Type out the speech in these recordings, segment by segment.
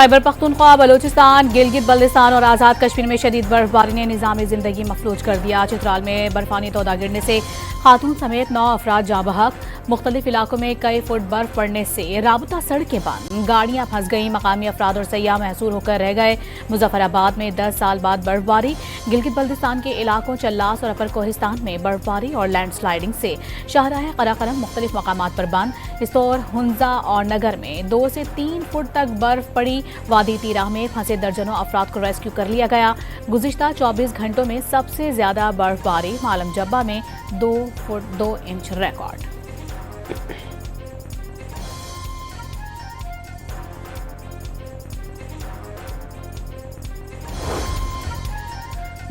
खैबर पख्तूनख्वा, बलोचिस्तान, गिलगित बल्तिस्तान और आज़ाद कश्मीर में शदीद बर्फबारी ने निज़ाम ज़िंदगी मफलूज कर दिया। चित्राल में बर्फानी तोदा गिरने से खातून समेत 9 अफराद जाँ बहक। मुख्तलिफ इलाकों में कई फुट बर्फ पड़ने से राबता सड़कें बंद, गाड़ियां फंस गईं। मकामी अफराद और सयाह महसूर होकर रह गए। मुजफ्फराबाद में 10 साल बाद बर्फबारी। गिलगित बल्तिस्तान के इलाकों चल्लास और अपर कोहिस्तान में बर्फबारी और लैंडस्लाइडिंग से शाहराह कराकरम मुख्तलिफ मकामात पर बंद। इस्तौर, हुंजा और नगर में 2 से 3 फुट तक बर्फ पड़ी। वादी तीराह में फंसे दर्जनों अफराद को रेस्क्यू कर लिया गया। गुज़िश्ता 24 घंटों में सबसे ज्यादा बर्फबारी मालम जब्बा में 2 फुट 2 इंच रिकॉर्ड।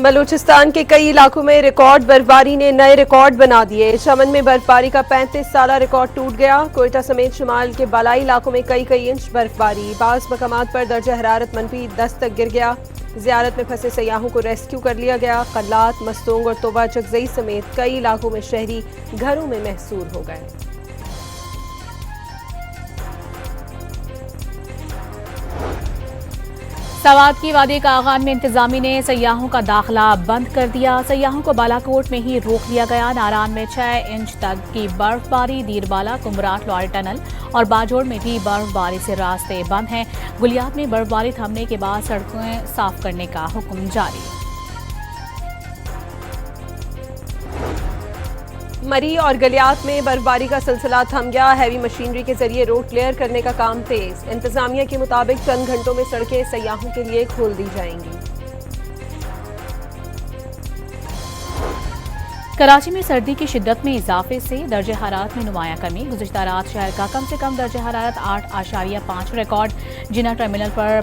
बलूचिस्तान के कई इलाकों में रिकॉर्ड बर्फबारी ने नए रिकॉर्ड बना दिए। चमन में बर्फबारी का 35 साला रिकॉर्ड टूट गया। कोयटा समेत शुमाल के बालाई इलाकों में कई इंच बर्फबारी। बाज़ मकामात पर दर्जा हरारत -10 तक गिर गया। ज़ियारत में फंसे सयाहों को रेस्क्यू कर लिया गया। कल्लात, मस्तूंग और तोबा चकजई समेत कई इलाकों में शहरी घरों में महसूर हो गए। सवात की वादी कागान में इंतजामी ने सयाहों का दाखिला बंद कर दिया। सयाहों को बालाकोट में ही रोक लिया गया। नारान में 6 इंच तक की बर्फबारी। दीरबाला, कुमराट, लॉरी टनल और बाजोड़ में भी बर्फबारी से रास्ते बंद हैं। गुलियात में बर्फबारी थमने के बाद सड़कें साफ करने का हुक्म जारी। मरी और गलियात में बर्फबारी का सिलसिला थम गया। हैवी मशीनरी के जरिए रोड क्लियर करने का काम तेज। इंतजामिया के मुताबिक चंद घंटों में सड़कें सयाहों के लिए खोल दी जाएंगी। कराची में सर्दी की शिद्दत में इजाफे से दर्जे हरारत में नुमाया कमी। गुज़िश्ता रात शहर का कम से कम दर्जे हरारत 8.5 रिकॉर्ड। जिना टर्मिनल पर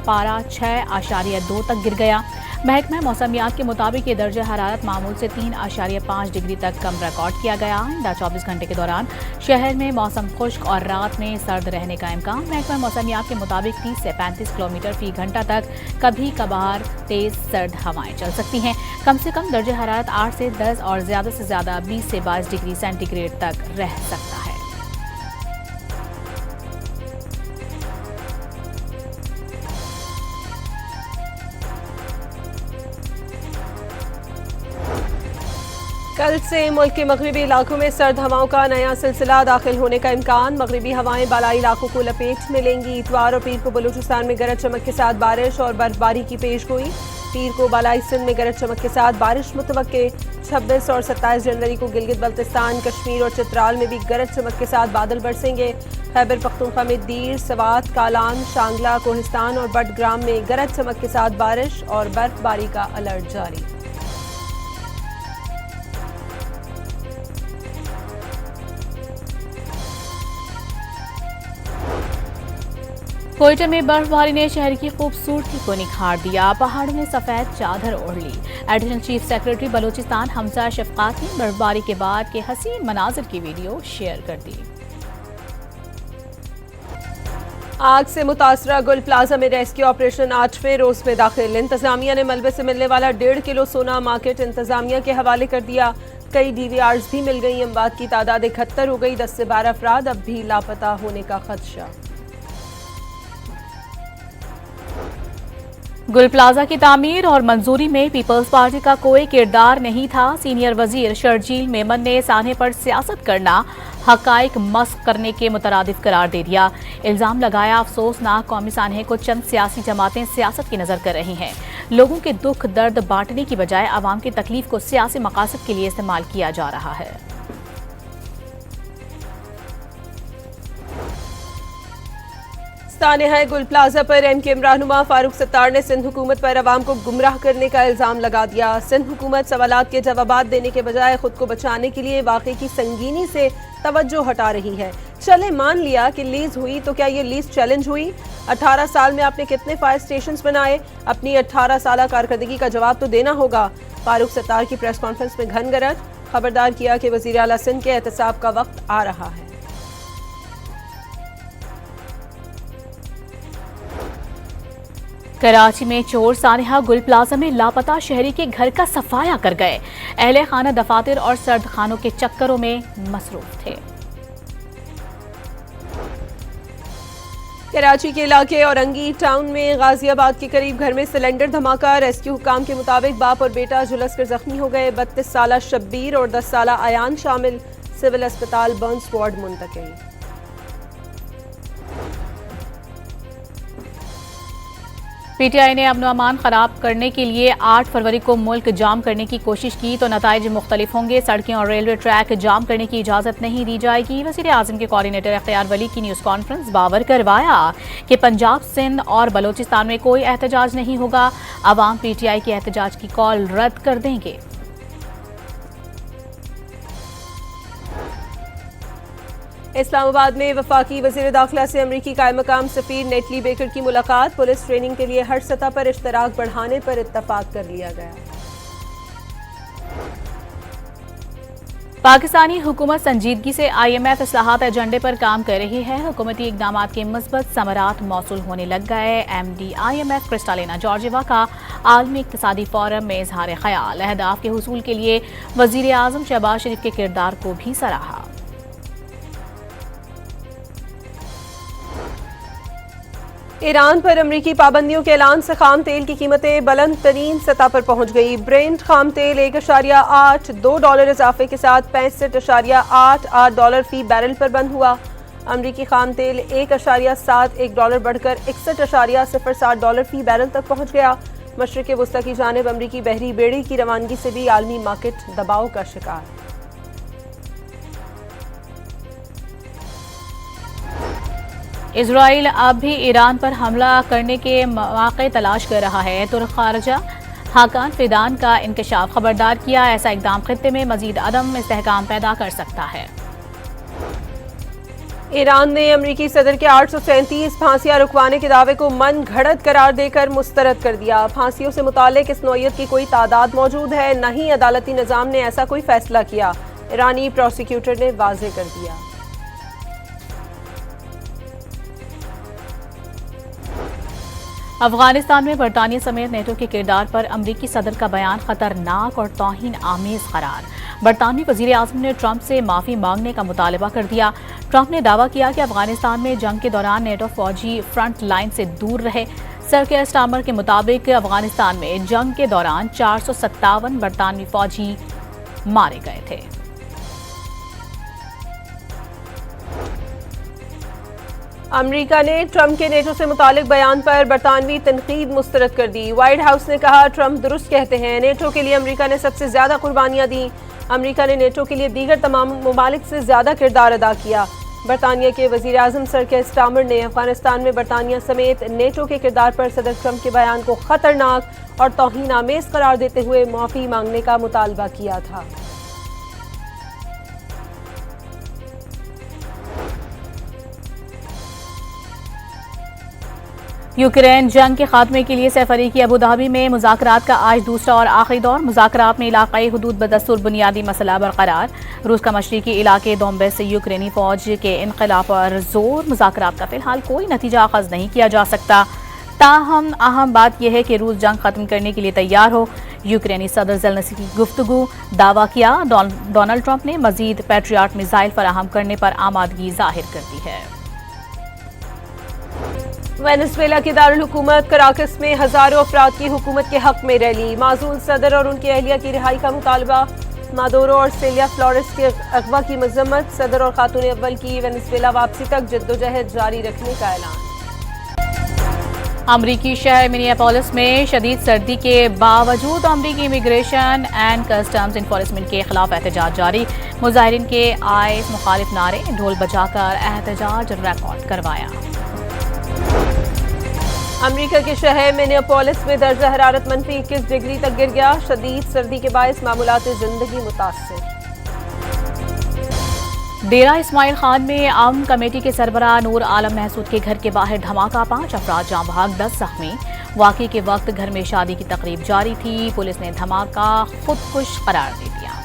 पारा 6.2 तक गिर गया। महकमा मौसमियात के मुताबिक ये दर्जे हरारत मामूल से 3.5 डिग्री तक कम रिकॉर्ड किया गया। आइंदा 24 घंटे के दौरान शहर में मौसम खुश्क और रात में सर्द रहने का इम्कान। महकमा मौसमियात के मुताबिक 30 से 35 किलोमीटर फी घंटा तक कभी कभार तेज सर्द हवाएं चल सकती हैं। कम से कम दर्जे हरारत 8 से 10 और ज्यादा से ज्यादा 20 से 22 डिग्री सेंटीग्रेड तक रह सकता है। कल से मुल्क के मगरबी इलाकों में सर्द हवाओं का नया सिलसिला दाखिल होने का इम्कान। मगरबी हवाएं बालाई इलाकों को लपेट में लेंगी। इतवार और पीर को बलूचिस्तान में गरज चमक के साथ बारिश और बर्फबारी की पेशगोई। पीर को बालाई सिंध में गरज चमक के साथ बारिश मुतवक्के। 26 और 27 जनवरी को गिलगित बल्तिस्तान, कश्मीर और चित्राल में भी गरज चमक के साथ बादल बरसेंगे। खैबर पख्तूनख्वा में दीर, सवात, कालान, शांगला, कोहिस्तान और बडग्राम में गरज चमक के साथ बारिश और बर्फबारी का अलर्ट जारी। कोयटा में बर्फबारी ने शहर की खूबसूरती को निखार दिया। पहाड़ों ने सफेद चादर ओढ़ ली। Additional chief secretary Balochistan Hamza Shafqat ने बर्फबारी के बाद के हसीन मनाजिर की वीडियो शेयर कर दी। आग से मुतासरा गुल प्लाजा में रेस्क्यू ऑपरेशन 8वें रोज में दाखिल। इंतजामिया ने मलबे से मिलने वाला 1.5 किलो सोना मार्केट इंतजामिया के हवाले कर दिया। कई DVRs भी मिल गई। अमवात की तादाद 71 हो गई। 10 से 12 अफराद अब भी लापता होने का खदशा। गुल प्लाजा की तामीर और मंजूरी में पीपल्स पार्टी का कोई किरदार नहीं था। सीनियर वजीर शर्जील मेमन ने सान्हे पर सियासत करना हकाइक मस्क करने के मुतरादिफ करार दे दिया। इल्जाम लगाया अफसोसनाक कौमी सान्हे को चंद सियासी जमातें सियासत की नजर कर रही हैं। लोगों के दुख दर्द बांटने की बजाय आवाम की तकलीफ को सियासी मकासद के लिए इस्तेमाल किया जा रहा है। सानेहा गुल प्लाजा पर MK रहनुमा फारूक सत्तार ने सिंध हुकूमत पर अवाम को गुमराह करने का इल्जाम लगा दिया। सिंध हुकूमत सवालात के जवाबात देने के बजाय खुद को बचाने के लिए वाकई की संगीनी से तवज्जो हटा रही है। चले मान लिया कि लीज हुई, तो क्या ये लीज चैलेंज हुई? 18 साल में आपने कितने फायर स्टेशंस बनाए? अपनी 18 साल कारकर्दगी का जवाब तो देना होगा। फारूक सत्तार की प्रेस कॉन्फ्रेंस में घन गरज, खबरदार किया कि वजीर आला सिंध के एहतसाब का वक्त आ रहा है। कराची में चोर सानेहा गुल प्लाजा में लापता शहरी के घर का सफाया कर गए। अहले खाना दफातर और सर्द खानों के चक्करों में मसरूफ थे। कराची के इलाके औरंगी टाउन में गाजियाबाद के करीब घर में सिलेंडर धमाका। रेस्क्यू हुकाम के मुताबिक बाप और बेटा झुलसकर जख्मी हो गए। 32 साला शब्बीर और 10 साला अयान शामिल, सिविल अस्पताल बर्न्स वार्ड मुंतकिल। पीटीआई ने अमन अमान खराब करने के लिए 8 फरवरी को मुल्क जाम करने की कोशिश की तो नताइज मुख्तलिफ होंगे। सड़कें और रेलवे ट्रैक जाम करने की इजाजत नहीं दी जाएगी। वज़ीर आज़म के कोऑर्डिनेटर इख्तियार वली की न्यूज़ कॉन्फ्रेंस बावर करवाया कि पंजाब, सिंध और बलोचिस्तान में कोई एहतजाज नहीं होगा। अवाम पीटीआई के एहतजाज की कॉल रद्द कर देंगे। इस्लामाबाद में वफाकी वज़ीर दाखिला से अमरीकी कायम मकाम सफ़ीर नेटली बेकर की मुलाकात। पुलिस ट्रेनिंग के लिए हर सतह पर इश्तराक बढ़ाने पर इत्तफाक कर लिया गया। पाकिस्तानी हुकूमत संजीदगी से IMF इस्लाहात एजेंडे पर काम कर रही है। हुकूमती इकदाम के मुस्बत समरात मौसूल होने लग गए। MD IMF क्रिस्टालिना जॉर्जिवा का आलमी इक्तिसादी फोरम में इजहार ख्याल। अहदाफ के हुसूल के लिए वज़ीर आज़म शहबाज शरीफ के किरदार को भी सराहा। ईरान पर अमरीकी पाबंदियों के ऐलान से खाम तेल की कीमतें बुलंद तरीन सतह पर पहुंच गई। ब्रेंट खाम तेल $1.82 इजाफे के साथ $65.88 फी बैरल पर बंद हुआ। अमरीकी खाम तेल $1.71 बढ़कर $61.07 फी बैरल तक पहुंच गया। मशरिक़ वस्ता की जानिब अमरीकी बहरी बेड़े की रवानगी से भी आलमी मार्केट दबाव का शिकार। इजराइल अब भी ईरान पर हमला करने के मौके तलाश कर रहा है। तुर्क खारजा हाकान फिदान का इंकशाफ खबरदार किया। ऐसा इकदाम खित्ते में मजीद अदम इस्तेहकाम पैदा कर सकता है। ईरान ने अमरीकी सदर के 837 फांसियां रुकवाने के दावे को मन घड़त करार देकर मुस्तरद कर दिया। फांसियों से मुताल्लिक इस नौयत की कोई तादाद मौजूद है, न ही अदालती निज़ाम ने ऐसा कोई फैसला किया। ईरानी प्रोसिक्यूटर ने वाज़ेह कर दिया। अफगानिस्तान में बरतानिया समेत नेटो के किरदार पर अमरीकी सदर का बयान खतरनाक और तौहीन आमेज करार। बरतानवी वज़ीर आज़म ने ट्रंप से माफ़ी मांगने का मुतालबा कर दिया। ट्रंप ने दावा किया कि अफगानिस्तान में जंग के दौरान नेटो फौजी फ्रंट लाइन से दूर रहे। सर केयर स्टार्मर के मुताबिक अफगानिस्तान में जंग के दौरान 457 बरतानवी फौजी मारे गए थे। अमरीका ने ट्रंप के नेटो से मुतालिक बयान पर बरतानवी तनकीद मुस्तरद कर दी। व्हाइट हाउस ने कहा, ट्रंप दुरुस्त कहते हैं। नेटो के लिए अमरीका ने सबसे ज्यादा कुर्बानियां दी। अमरीका ने नेटो के लिए दीगर तमाम ममालिक से ज्यादा किरदार अदा किया। बरतानिया के वज़ीर आज़म सर केयर स्टार्मर ने अफगानिस्तान में बरतानिया समेत नेटो के किरदार पर सदर ट्रंप के बयान को खतरनाक और तौहीन आमेज करार देते हुए माफी मांगने का मुतालबा किया था। यूक्रेन जंग के खात्मे के लिए सैफ अली की अबू धाबी में मुज़ाकरात का आज दूसरा और आखिरी दौर। मुज़ाकरात में इलाकाई हुदूद बदस्तूर बुनियादी मसला बरकरार। रूस का मशरिकी इलाके दोंबेस से यूक्रेनी फौज के इनक़िलाब पर जोर। मुज़ाकरात का फिलहाल कोई नतीजा अखज़ नहीं किया जा सकता। ताहम अहम बात यह है कि रूस जंग खत्म करने के लिए तैयार हो। यूक्रेनी सदर ज़ेलेंस्की की गुफ्तगू। दावा किया, डोनाल्ड ट्रंप ने मजीद पैट्रियट मिसाइल फराहम करने पर आमादगी जाहिर कर दी है। वेनेजुएला की दारुल हुकूमत कराकस में हजारों अफराद की हुकूमत के हक में रैली। माजूल सदर और उनकी अहलिया की रिहाई का मुतालबा। मादोरो और सेलिया फ्लोरेस के अगवा की मजम्मत। सदर और खातून अव्वल की वेनेजुएला वापसी तक जद्दोजहद जारी रखने का ऐलान। अमरीकी शहर मिनियापोलिस में शदीद सर्दी के बावजूद अमरीकी इमिग्रेशन एंड कस्टम्स इन्फोर्समेंट के खिलाफ एहतजाज जारी। मुजाहिरीन के आए मुखालिफ नारे, ढोल बजाकर एहतजाज रिकॉर्ड करवाया। अमरीका के शहर मिनियापोलिस में दर्जा हरारत -21 डिग्री तक गिर गया। शदीद सर्दी के बायस मामूलात जिंदगी मुतासिर। डेरा इस्माइल खान में आम कमेटी के सरबराह नूर आलम महसूद के घर के बाहर धमाका। 5 अफराद जाँ बहक, 10 जख्मी। वाक़े के वक्त घर में शादी की तकरीब जारी थी। पुलिस ने धमाका खुदकुश करार दे दिया।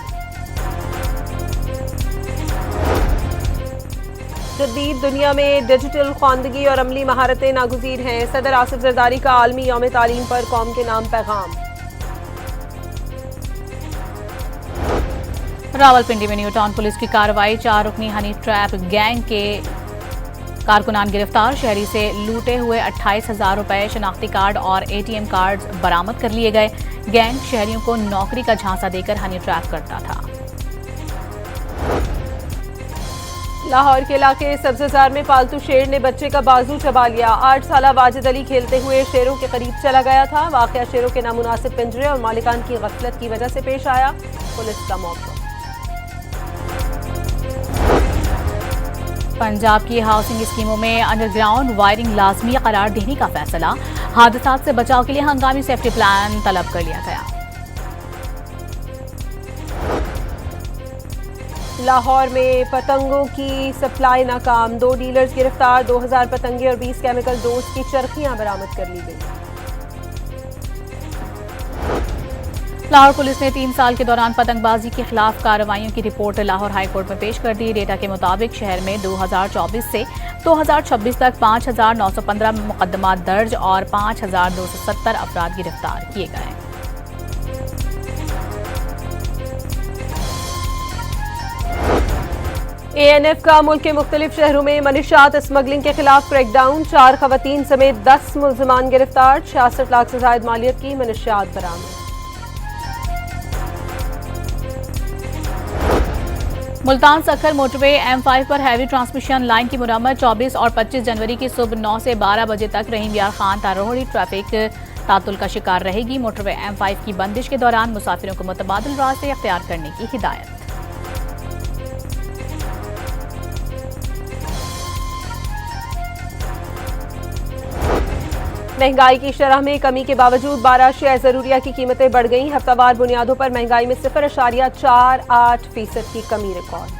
जदीद दुनिया में डिजिटल ख्वानदगी और अमली महारतें नागुज़ीर हैं। सदर आसिफ जरदारी का आलमी यौम तालीम पर कौम के नाम पैगाम। रावलपिंडी में न्यू टाउन पुलिस की कार्रवाई। 4 रुकनी हनी ट्रैप गैंग के कारकुनान गिरफ्तार, शहरी से लूटे हुए 28,000 रुपए, शनाख्ती कार्ड और ATM कार्ड बरामद कर लिए गए। गैंग शहरियों को नौकरी का झांसा देकर हनी ट्रैप करता था। लाहौर के इलाके सब्जजार में पालतू शेर ने बच्चे का बाजू चबा लिया। 8 साला वाजिद अली खेलते हुए शेरों के करीब चला गया था। वाकया शेरों के नामुनासिब पिंजरे और मालिकान की गफलत की वजह से पेश आया। पुलिस का मौका। पंजाब की हाउसिंग स्कीमों में अंडरग्राउंड वायरिंग लाजमी करार देने का फैसला। हादसात से बचाव के लिए हंगामी सेफ्टी प्लान तलब कर लिया गया। लाहौर में पतंगों की सप्लाई नाकाम, 2 डीलर्स गिरफ्तार, 2000 पतंगे और 20 केमिकल डोज की चरखियां बरामद कर ली गई। लाहौर पुलिस ने 3 साल के दौरान पतंगबाजी के खिलाफ कार्रवाइयों की रिपोर्ट लाहौर हाई कोर्ट में पेश कर दी। डेटा के मुताबिक शहर में 2024 से 2026 तक 5,915 मुकदमा दर्ज और 5,270 अफराद गिरफ्तार किए गए। ANF का मुल्क के मुख्तलिफ शहरों में मनीशात स्मगलिंग के खिलाफ क्रैकडाउन, 4 खवातीन समेत 10 मुल्जिमान गिरफ्तार, 66 लाख से जायद मालियत की मनीशात बरामद। मुल्तान सखर मोटरवे M5 पर हैवी ट्रांसमिशन लाइन की मुरम्मत, 24 और 25 जनवरी की सुबह 9 से 12 बजे तक रहीम यार खान तारोहड़ी ट्रैफिक तातुल का शिकार रहेगी। मोटरवे M5 की बंदिश के दौरान मुसाफिरों को मुतबादिल रास्ते इख्तियार करने की हिदायत। महंगाई की शरह में कमी के बावजूद 12 अशिया ज़रूरिया की कीमतें बढ़ गईं। हफ्तावार बुनियादों पर महंगाई में 0.48% की कमी रिकॉर्ड।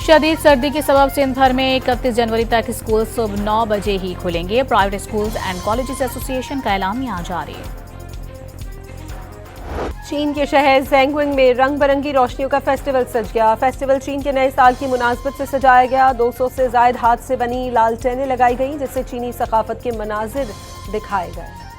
शदीद सर्दी के सबब सिंध भर में 31 जनवरी तक स्कूल सुबह 9 बजे ही खुलेंगे। Private schools and colleges association का एलामिया जारी। चीन के शहर ज़ैंगविंग में रंग बिरंगी रोशनियों का फेस्टिवल सज गया। फेस्टिवल चीन के नए साल की मुनासबत से सजाया गया। 200 से जायद हाथ से बनी लालटेनें लगाई गईं, जिससे चीनी सकाफत के मनाजिर दिखाए गए।